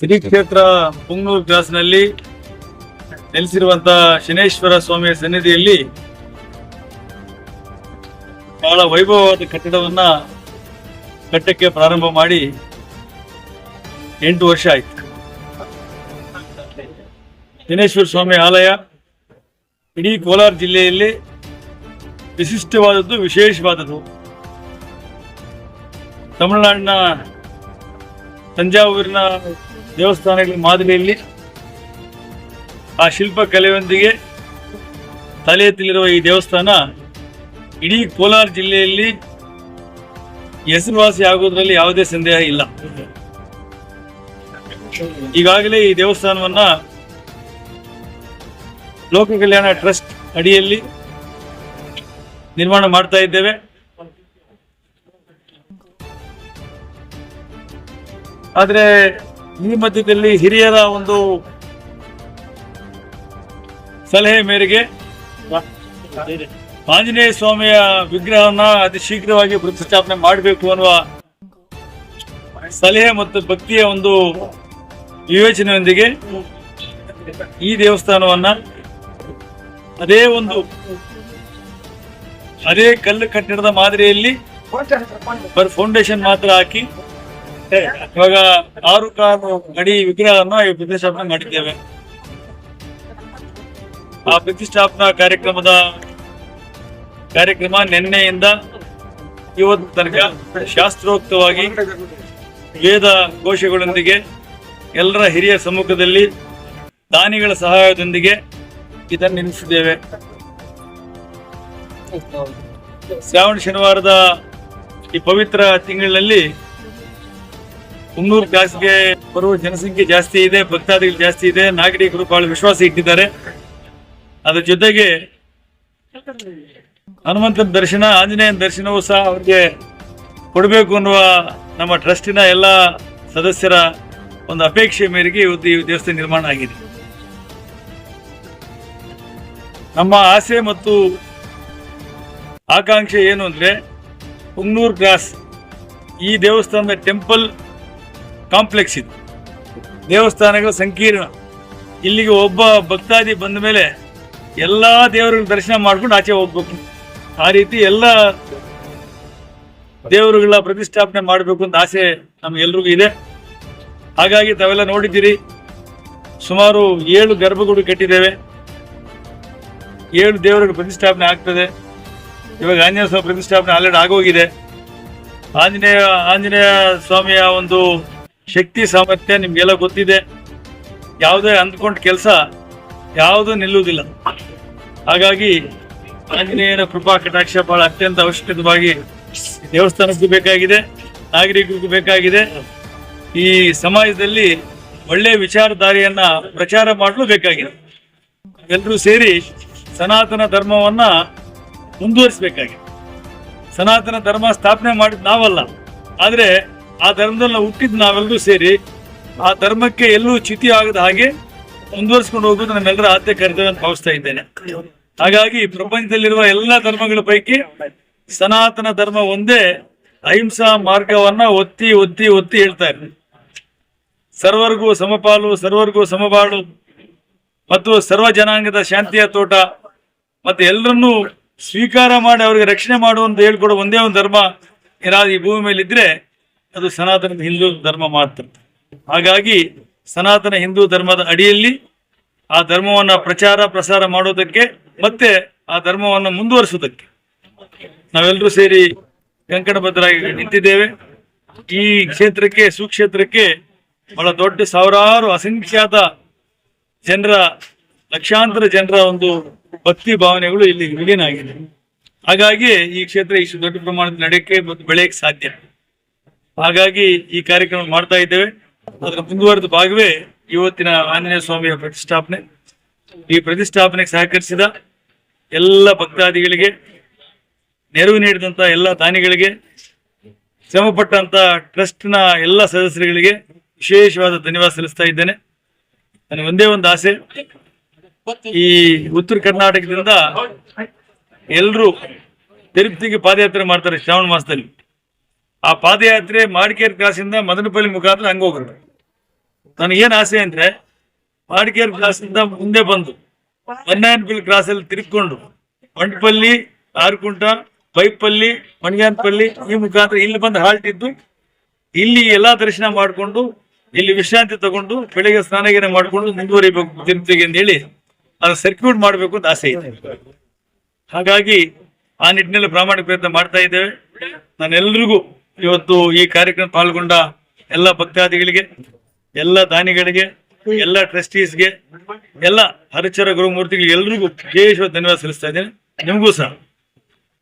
ಶ್ರೀ ಕ್ಷೇತ್ರ ಪುಂಗನೂರು ಕ್ರಾಸ್ನಲ್ಲಿ ನೆಲೆಸಿರುವಂತಹ ಶನೇಶ್ವರ ಸ್ವಾಮಿಯ ಸನ್ನಿಧಿಯಲ್ಲಿ ಬಹಳ ವೈಭವವಾದ ಕಟ್ಟಡವನ್ನ ಕಟ್ಟಕ್ಕೆ ಪ್ರಾರಂಭ ಮಾಡಿ 8 ವರ್ಷ ಆಯ್ತು. ಶನೇಶ್ವರ ಸ್ವಾಮಿ ಆಲಯ ಇಡೀ ಕೋಲಾರ ಜಿಲ್ಲೆಯಲ್ಲಿ ವಿಶಿಷ್ಟವಾದದ್ದು, ವಿಶೇಷವಾದದ್ದು. ತಮಿಳುನಾಡಿನ ತಂಜಾವೂರಿನ ದೇವಸ್ಥಾನಗಳ ಮಾದರಿಯಲ್ಲಿ ಆ ಶಿಲ್ಪ ಕಲೆಯೊಂದಿಗೆ ತಲೆ ಎತ್ತಲಿರುವ ಈ ದೇವಸ್ಥಾನ ಇಡೀ ಕೋಲಾರ ಜಿಲ್ಲೆಯಲ್ಲಿ ಹೆಸರುವಾಸಿ ಆಗೋದ್ರಲ್ಲಿ ಯಾವುದೇ ಸಂದೇಹ ಇಲ್ಲ. ಈಗಾಗಲೇ ಈ ದೇವಸ್ಥಾನವನ್ನ ಲೋಕ ಕಲ್ಯಾಣ ಟ್ರಸ್ಟ್ ಅಡಿಯಲ್ಲಿ ನಿರ್ಮಾಣ ಮಾಡ್ತಾ ಇದ್ದೇವೆ. ಆದರೆ ಈ ಮಧ್ಯದಲ್ಲಿ ಹಿರಿಯರ ಒಂದು ಸಲಹೆ ಮೇರೆಗೆ ಆಂಜನೇಯ ಸ್ವಾಮಿಯ ವಿಗ್ರಹವನ್ನ ಅತಿ ಶೀಘ್ರವಾಗಿ ಪ್ರತಿಷ್ಠಾಪನೆ ಮಾಡಬೇಕು ಅನ್ನುವ ಸಲಹೆ ಮತ್ತು ಭಕ್ತಿಯ ಒಂದು ವಿವೇಚನೆಯೊಂದಿಗೆ ಈ ದೇವಸ್ಥಾನವನ್ನ ಅದೇ ಕಲ್ಲು ಕಟ್ಟಡದ ಮಾದರಿಯಲ್ಲಿ ಫೌಂಡೇಶನ್ ಮಾತ್ರ ಹಾಕಿ ಇವಾಗ 6 ಅಡಿ ವಿಗ್ರಹವನ್ನು ಪ್ರತಿಷ್ಠಾಪನೆ ಮಾಡಿದ್ದೇವೆ. ಆ ಪ್ರತಿಷ್ಠಾಪನಾ ಕಾರ್ಯಕ್ರಮ ನಿನ್ನೆಯಿಂದ ಇವತ್ತು ತನಕ ಶಾಸ್ತ್ರೋಕ್ತವಾಗಿ ವೇದ ಘೋಷಗಳೊಂದಿಗೆ ಎಲ್ಲರ ಹಿರಿಯ ಸಮ್ಮುಖದಲ್ಲಿ ದಾನಿಗಳ ಸಹಾಯದೊಂದಿಗೆ ಇದನ್ನು ನಿಲ್ಲಿಸಿದ್ದೇವೆ. ಶ್ರಾವಣ ಶನಿವಾರದ ಈ ಪವಿತ್ರ ತಿಂಗಳಿನಲ್ಲಿ ಪುಂಗನೂರು ಕ್ರಾಸ್ಗೆ ಬರುವ ಜನಸಂಖ್ಯೆ ಜಾಸ್ತಿ ಇದೆ, ಭಕ್ತಾದಿಗಳು ಜಾಸ್ತಿ ಇದೆ, ನಾಗರಿಕರು ಬಹಳ ವಿಶ್ವಾಸ ಇಟ್ಟಿದ್ದಾರೆ. ಅದರ ಜೊತೆಗೆ ಹನುಮಂತನ ದರ್ಶನ, ಆಂಜನೇಯನ ದರ್ಶನವೂ ಸಹ ಅವ್ರಿಗೆ ಕೊಡಬೇಕು ಅನ್ನುವ ನಮ್ಮ ಟ್ರಸ್ಟಿನ ಎಲ್ಲ ಸದಸ್ಯರ ಒಂದು ಅಪೇಕ್ಷೆ ಮೇರೆಗೆ ಇವತ್ತು ಈ ದೇವಸ್ಥಾನ ನಿರ್ಮಾಣ ಆಗಿದೆ. ನಮ್ಮ ಆಸೆ ಮತ್ತು ಆಕಾಂಕ್ಷೆ ಏನು ಅಂದ್ರೆ ಪುಂಗನೂರು ಕ್ರಾಸ್ ಈ ದೇವಸ್ಥಾನದ ಟೆಂಪಲ್ ಕಾಂಪ್ಲೆಕ್ಸ್ ಇದು, ದೇವಸ್ಥಾನಗಳ ಸಂಕೀರ್ಣ. ಇಲ್ಲಿಗೆ ಒಬ್ಬ ಭಕ್ತಾದಿ ಬಂದ ಮೇಲೆ ಎಲ್ಲಾ ದೇವರುಗಳ ದರ್ಶನ ಮಾಡ್ಕೊಂಡು ಆಚೆ ಹೋಗ್ಬೇಕು. ಆ ರೀತಿ ಎಲ್ಲ ದೇವರುಗಳ ಪ್ರತಿಷ್ಠಾಪನೆ ಮಾಡಬೇಕು ಅಂತ ಆಸೆ ನಮ್ಗೆಲ್ರಿಗೂ ಇದೆ. ಹಾಗಾಗಿ ತಾವೆಲ್ಲ ನೋಡಿದ್ದೀರಿ, ಸುಮಾರು 7 ಗರ್ಭಗುಡಿ ಕಟ್ಟಿದ್ದೇವೆ. 7 ದೇವರುಗಳ ಪ್ರತಿಷ್ಠಾಪನೆ ಆಗ್ತದೆ. ಇವಾಗ ಆಂಜನೇಯ ಸ್ವಾಮಿ ಪ್ರತಿಷ್ಠಾಪನೆ ಆಲ್ರೆಡಿ ಆಗೋಗಿದೆ. ಆಂಜನೇಯ ಸ್ವಾಮಿಯ ಒಂದು ಶಕ್ತಿ ಸಾಮರ್ಥ್ಯ ನಿಮ್ಗೆಲ್ಲ ಗೊತ್ತಿದೆ. ಯಾವುದೇ ಅಂದ್ಕೊಂಡ ಕೆಲಸ ಯಾವುದು ನಿಲ್ಲುವುದಿಲ್ಲ. ಹಾಗಾಗಿ ಆಂಜನೇಯನ ಕೃಪಾ ಕಟಾಕ್ಷ ಬಹಳ ಅತ್ಯಂತ ಅವಶ್ಯಕವಾಗಿ ದೇವಸ್ಥಾನಕ್ಕೂ ಬೇಕಾಗಿದೆ, ನಾಗರಿಕರಿಗೂ ಬೇಕಾಗಿದೆ. ಈ ಸಮಾಜದಲ್ಲಿ ಒಳ್ಳೆಯ ವಿಚಾರಧಾರೆಯನ್ನ ಪ್ರಚಾರ ಮಾಡಲು ಬೇಕಾಗಿದೆ. ಎಲ್ಲರೂ ಸೇರಿ ಸನಾತನ ಧರ್ಮವನ್ನ ಮುಂದುವರಿಸಬೇಕಾಗಿದೆ. ಸನಾತನ ಧರ್ಮ ಸ್ಥಾಪನೆ ಮಾಡಿದ್ ನಾವಲ್ಲ, ಆದ್ರೆ ಆ ಧರ್ಮದಲ್ಲಿ ಹುಟ್ಟಿದ್ ನಾವೆಲ್ಲರೂ ಸೇರಿ ಆ ಧರ್ಮಕ್ಕೆ ಎಲ್ಲೂ ಚ್ಯುತಿ ಆಗದ ಹಾಗೆ ಮುಂದುವರಿಸಿಕೊಂಡು ಹೋಗೋದು ನಮ್ಮೆಲ್ಲರ ಆದ್ಯ ಕರ್ತವ್ಯ ಅಂತ ಭಾವಿಸ್ತಾ ಇದ್ದೇನೆ. ಹಾಗಾಗಿ ಪ್ರಪಂಚದಲ್ಲಿರುವ ಎಲ್ಲ ಧರ್ಮಗಳ ಪೈಕಿ ಸನಾತನ ಧರ್ಮ ಒಂದೇ ಅಹಿಂಸಾ ಮಾರ್ಗವನ್ನ ಒತ್ತಿ ಒತ್ತಿ ಒತ್ತಿ ಹೇಳ್ತಾ ಇದೆ. ಸರ್ವರಿಗೂ ಸಮಪಾಲು, ಸರ್ವರಿಗೂ ಸಮಬಾಳು ಮತ್ತು ಸರ್ವ ಜನಾಂಗದ ಶಾಂತಿಯ ತೋಟ ಮತ್ತೆ ಎಲ್ಲರನ್ನೂ ಸ್ವೀಕಾರ ಮಾಡಿ ಅವರಿಗೆ ರಕ್ಷಣೆ ಮಾಡುವಂತ ಹೇಳ್ಕೊಡೋ ಒಂದೇ ಒಂದು ಧರ್ಮ ಏನಾದ್ರು ಈ ಭೂಮಿ ಮೇಲೆ ಇದ್ರೆ ಅದು ಸನಾತನ ಹಿಂದೂ ಧರ್ಮ ಮಾತ್ರ. ಹಾಗಾಗಿ ಸನಾತನ ಹಿಂದೂ ಧರ್ಮದ ಅಡಿಯಲ್ಲಿ ಆ ಧರ್ಮವನ್ನ ಪ್ರಸಾರ ಮಾಡೋದಕ್ಕೆ ಮತ್ತೆ ಆ ಧರ್ಮವನ್ನು ಮುಂದುವರಿಸುವುದಕ್ಕೆ ನಾವೆಲ್ಲರೂ ಸೇರಿ ಕಂಕಣಬದ್ಧರಾಗಿ ನಿಂತಿದ್ದೇವೆ. ಈ ಕ್ಷೇತ್ರಕ್ಕೆ, ಸುಕ್ಷೇತ್ರಕ್ಕೆ ಬಹಳ ದೊಡ್ಡ ಸಾವಿರಾರು ಅಸಂಖ್ಯಾತ ಜನರ, ಲಕ್ಷಾಂತರ ಜನರ ಒಂದು ಭಕ್ತಿ ಭಾವನೆಗಳು ಇಲ್ಲಿ ವಿಲೀನ ಆಗಿದೆ. ಹಾಗಾಗಿ ಈ ಕ್ಷೇತ್ರ ಇಷ್ಟು ದೊಡ್ಡ ಪ್ರಮಾಣದ ನಡೆಯಕ್ಕೆ ಮತ್ತು ಬೆಳೆಯಕ್ಕೆ ಸಾಧ್ಯ. ಹಾಗಾಗಿ ಈ ಕಾರ್ಯಕ್ರಮ ಮಾಡ್ತಾ ಇದ್ದೇವೆ. ಅದರ ಮುಂದುವರೆದ ಭಾಗವೇ ಇವತ್ತಿನ ಆಂಜನೇಯ ಸ್ವಾಮಿಯ ಪ್ರತಿಷ್ಠಾಪನೆ. ಈ ಪ್ರತಿಷ್ಠಾಪನೆಗೆ ಸಹಕರಿಸಿದ ಎಲ್ಲ ಭಕ್ತಾದಿಗಳಿಗೆ, ನೆರವು ನೀಡಿದಂತ ಎಲ್ಲ ದಾನಿಗಳಿಗೆ, ಶ್ರಮಪಟ್ಟಂತ ಟ್ರಸ್ಟ್ನ ಎಲ್ಲ ಸದಸ್ಯರುಗಳಿಗೆ ವಿಶೇಷವಾದ ಧನ್ಯವಾದ ಸಲ್ಲಿಸ್ತಾ ಇದ್ದೇನೆ. ನನಗೆ ಒಂದೇ ಒಂದು ಆಸೆ, ಈ ಉತ್ತರ ಕರ್ನಾಟಕದಿಂದ ಎಲ್ಲರೂ ತಿರುಪತಿಗೆ ಪಾದಯಾತ್ರೆ ಮಾಡ್ತಾರೆ ಶ್ರಾವಣ ಮಾಸದಲ್ಲಿ. ಆ ಪಾದಯಾತ್ರೆ ಮಾಡಿಕೇರಿ ಕ್ರಾಸಿಂದ ಮದನಪಲ್ಲಿ ಮುಖಾಂತರ ಹಂಗೆ ಹೋಗ್ತಾರೆ. ನನಗೇನು ಆಸೆ ಅಂದ್ರೆ ವಾಡಿಕೇರಿ ಕ್ರಾಸ್ ಇಂದ ಮುಂದೆ ಬಂದು ಮನ್ನಾಯನಪಲ್ಲಿ ಕ್ರಾಸ್ ಅಲ್ಲಿ ತಿರ್ಕೊಂಡು ಮಂಟಪಲ್ಲಿ, ಆರ್ಕುಂಟ, ಬೈಪಲ್ಲಿ, ಮಣಿಗಾನಪಲ್ಲಿ ಈ ಮುಖಾಂತರ ಇಲ್ಲಿ ಬಂದು ಹಾಲ್ಟ್ ಇದ್ದು ಇಲ್ಲಿ ಎಲ್ಲಾ ದರ್ಶನ ಮಾಡಿಕೊಂಡು ಇಲ್ಲಿ ವಿಶ್ರಾಂತಿ ತಗೊಂಡು ಬೆಳಿಗ್ಗೆ ಸ್ನಾನಗಿನ ಮಾಡಿಕೊಂಡು ಮುಂದುವರಿಬೇಕು ತಿರುಪತಿಗೆ ಅಂತ ಹೇಳಿ ಅದನ್ನ ಸರ್ಕ್ಯೂಟ್ ಮಾಡಬೇಕು ಅಂತ ಆಸೆ ಇದೆ. ಹಾಗಾಗಿ ಆ ನಿಟ್ಟಿನಲ್ಲಿ ಪ್ರಾಮಾಣಿಕ ಪ್ರಯತ್ನ ಮಾಡ್ತಾ ಇದ್ದೇವೆ. ನಾನೆಲ್ಲರಿಗೂ ಇವತ್ತು ಈ ಕಾರ್ಯಕ್ರಮ ಪಾಲ್ಗೊಂಡ ಎಲ್ಲ ಭಕ್ತಾದಿಗಳಿಗೆ, ಎಲ್ಲ ದಾನಿಗಳಿಗೆ, ಎಲ್ಲ ಟ್ರಸ್ಟೀಸ್ಗೆ, ಎಲ್ಲ ಹರಿಚರ ಗುರುಮೂರ್ತಿಗಳಿಗೆ ಎಲ್ರಿಗೂ ವಿಶೇಷವಾದ ಧನ್ಯವಾದ ಸಲ್ಲಿಸ್ತಾ ಇದ್ದೇನೆ. ನಿಮಗೂ ಸಹ